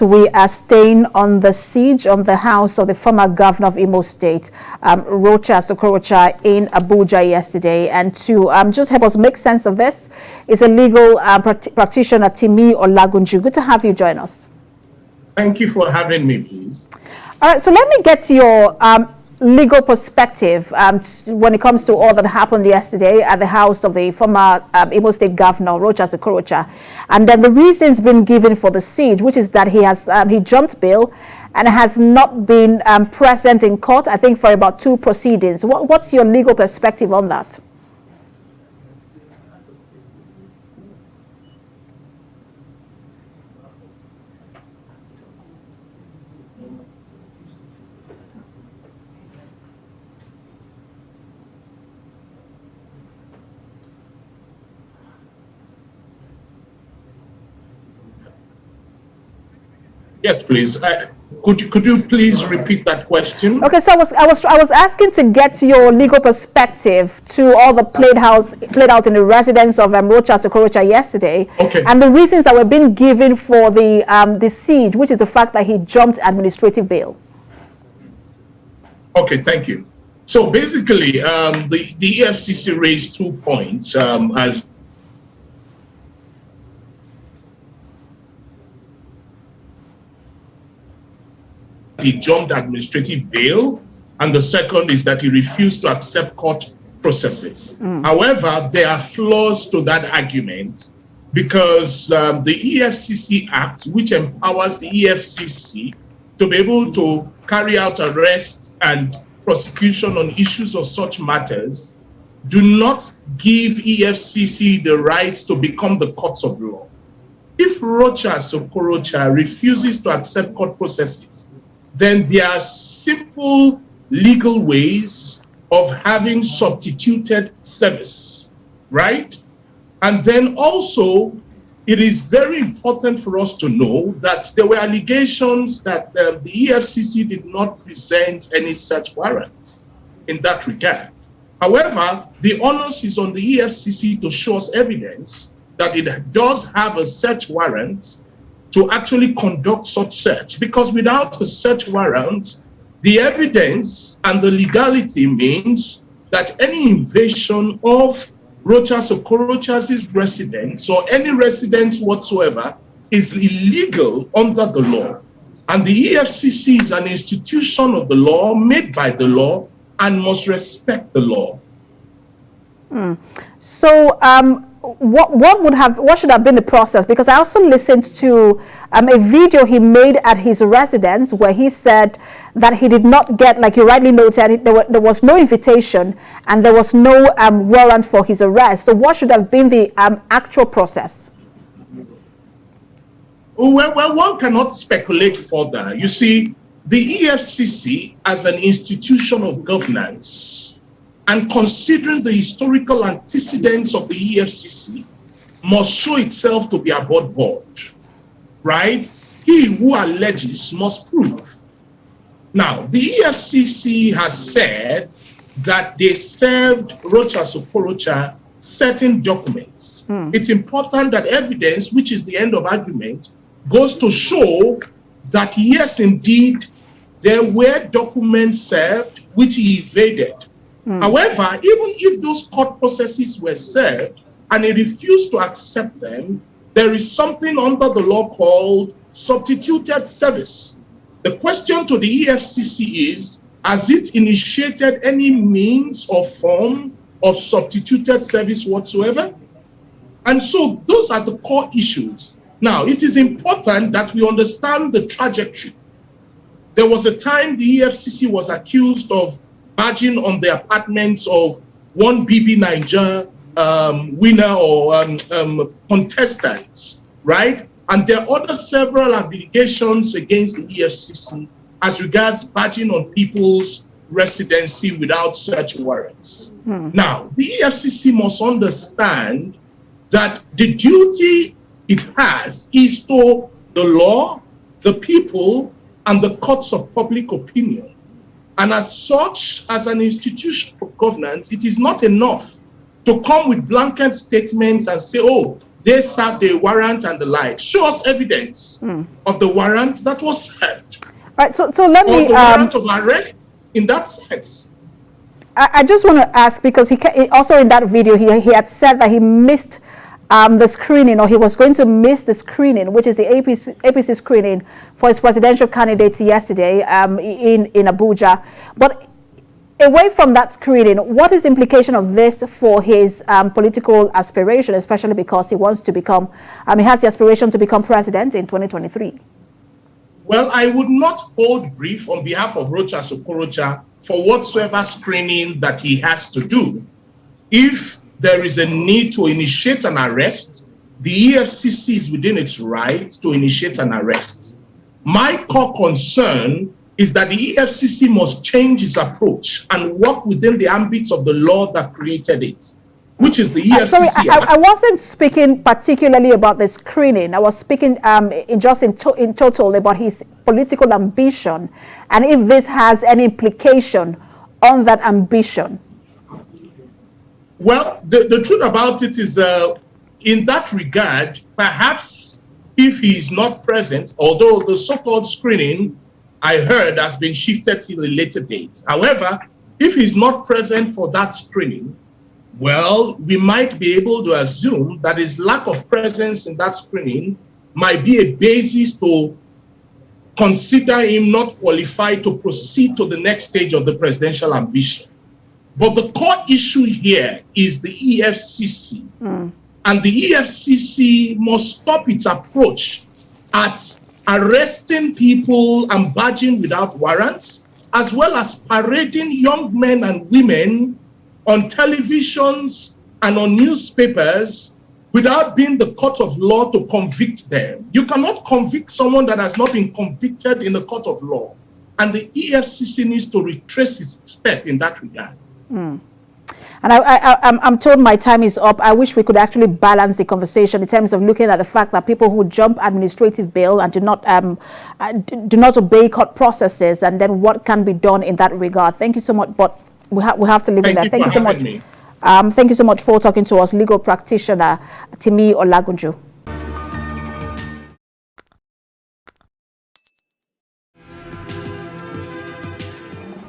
We are staying on the siege on the house of the former governor of Imo State, Rochas Okorocha, in Abuja yesterday. And to just help us make sense of this is a legal practitioner, Timi Olagunju. Good to have you join us. Thank you for having me, please. All right, so let me get to your legal perspective when it comes to all that happened yesterday at the house of the former Imo State Governor, Rochas Okorocha. And then the reasons been given for the siege, which is that he jumped bail and has not been present in court, I think, for about 2 proceedings. What's your legal perspective on that? Yes, please. Could you please repeat that question? Okay, so I was asking to get your legal perspective to all the played out in the residence of Rochas Okorocha yesterday, okay, and the reasons that were being given for the siege, which is the fact that he jumped administrative bail. Okay, thank you. So basically, the EFCC raised 2 points as he jumped administrative bail, and the second is that he refused to accept court processes. However, there are flaws to that argument because the EFCC Act, which empowers the EFCC to be able to carry out arrests and prosecution on issues of such matters, do not give EFCC the right to become the courts of law. If Rochas Okorocha refuses to accept court processes, then there are simple legal ways of having substituted service, right? And then also, it is very important for us to know that there were allegations that the EFCC did not present any search warrants in that regard. However, the onus is on the EFCC to show us evidence that it does have a search warrant to actually conduct such search, because without a search warrant, the evidence and the legality means that any invasion of Rochas Okorocha's residence or any residence whatsoever is illegal under the law. And the EFCC is an institution of the law, made by the law, and must respect the law. So what should have been the process? Because I also listened to a video he made at his residence where he said that he did not get, like you rightly noted, there was no invitation and there was no warrant for his arrest. So what should have been the actual process? Well, one cannot speculate further. You see, the EFCC as an institution of governance, and considering the historical antecedents of the EFCC, must show itself to be above board, right? He who alleges must prove. Now, the EFCC has said that they served Rochas Okorocha certain documents. It's important that evidence, which is the end of argument, goes to show that yes, indeed, there were documents served which he evaded. However, even if those court processes were served and he refused to accept them, there is something under the law called substituted service. The question to the EFCC is, has it initiated any means or form of substituted service whatsoever? And so those are the core issues. Now, it is important that we understand the trajectory. There was a time the EFCC was accused of barging on the apartments of one BB Niger winner or contestants, right? And there are other several allegations against the EFCC as regards barging on people's residency without search warrants. Now, the EFCC must understand that the duty it has is to the law, the people, and the courts of public opinion. And as such, as an institution of governance, it is not enough to come with blanket statements and say, oh, they served a warrant and the like. Show us evidence of the warrant that was served. Right, so let me... the warrant of arrest in that sense. I just want to ask, because he also in that video, he had said that he missed the screening, or he was going to miss the screening, which is the APC screening for his presidential candidates yesterday in Abuja. But away from that screening, what is the implication of this for his political aspiration, especially because he wants to become, he has the aspiration to become president in 2023? Well, I would not hold brief on behalf of Rochas Okorocha for whatsoever screening that he has to do. If there is a need to initiate an arrest, the EFCC is within its right to initiate an arrest. My core concern is that the EFCC must change its approach and work within the ambits of the law that created it, which is the EFCC. Sorry, I wasn't speaking particularly about the screening. I was speaking in total about his political ambition, and if this has any implication on that ambition. Well, the truth about it is, in that regard, perhaps if he is not present, although the so-called screening, I heard, has been shifted till a later date. However, if he's not present for that screening, well, we might be able to assume that his lack of presence in that screening might be a basis to consider him not qualified to proceed to the next stage of the presidential ambition. But the core issue here is the EFCC. And the EFCC must stop its approach at arresting people and badging without warrants, as well as parading young men and women on televisions and on newspapers without being the court of law to convict them. You cannot convict someone that has not been convicted in the court of law. And the EFCC needs to retrace its step in that regard. And I'm told my time is up. I wish we could actually balance the conversation in terms of looking at the fact that people who jump administrative bail and do not obey court processes, and then what can be done in that regard. Thank you so much, but we have to leave it there. Thank you so much. Thank you so much for talking to us, legal practitioner Timi Olagunju.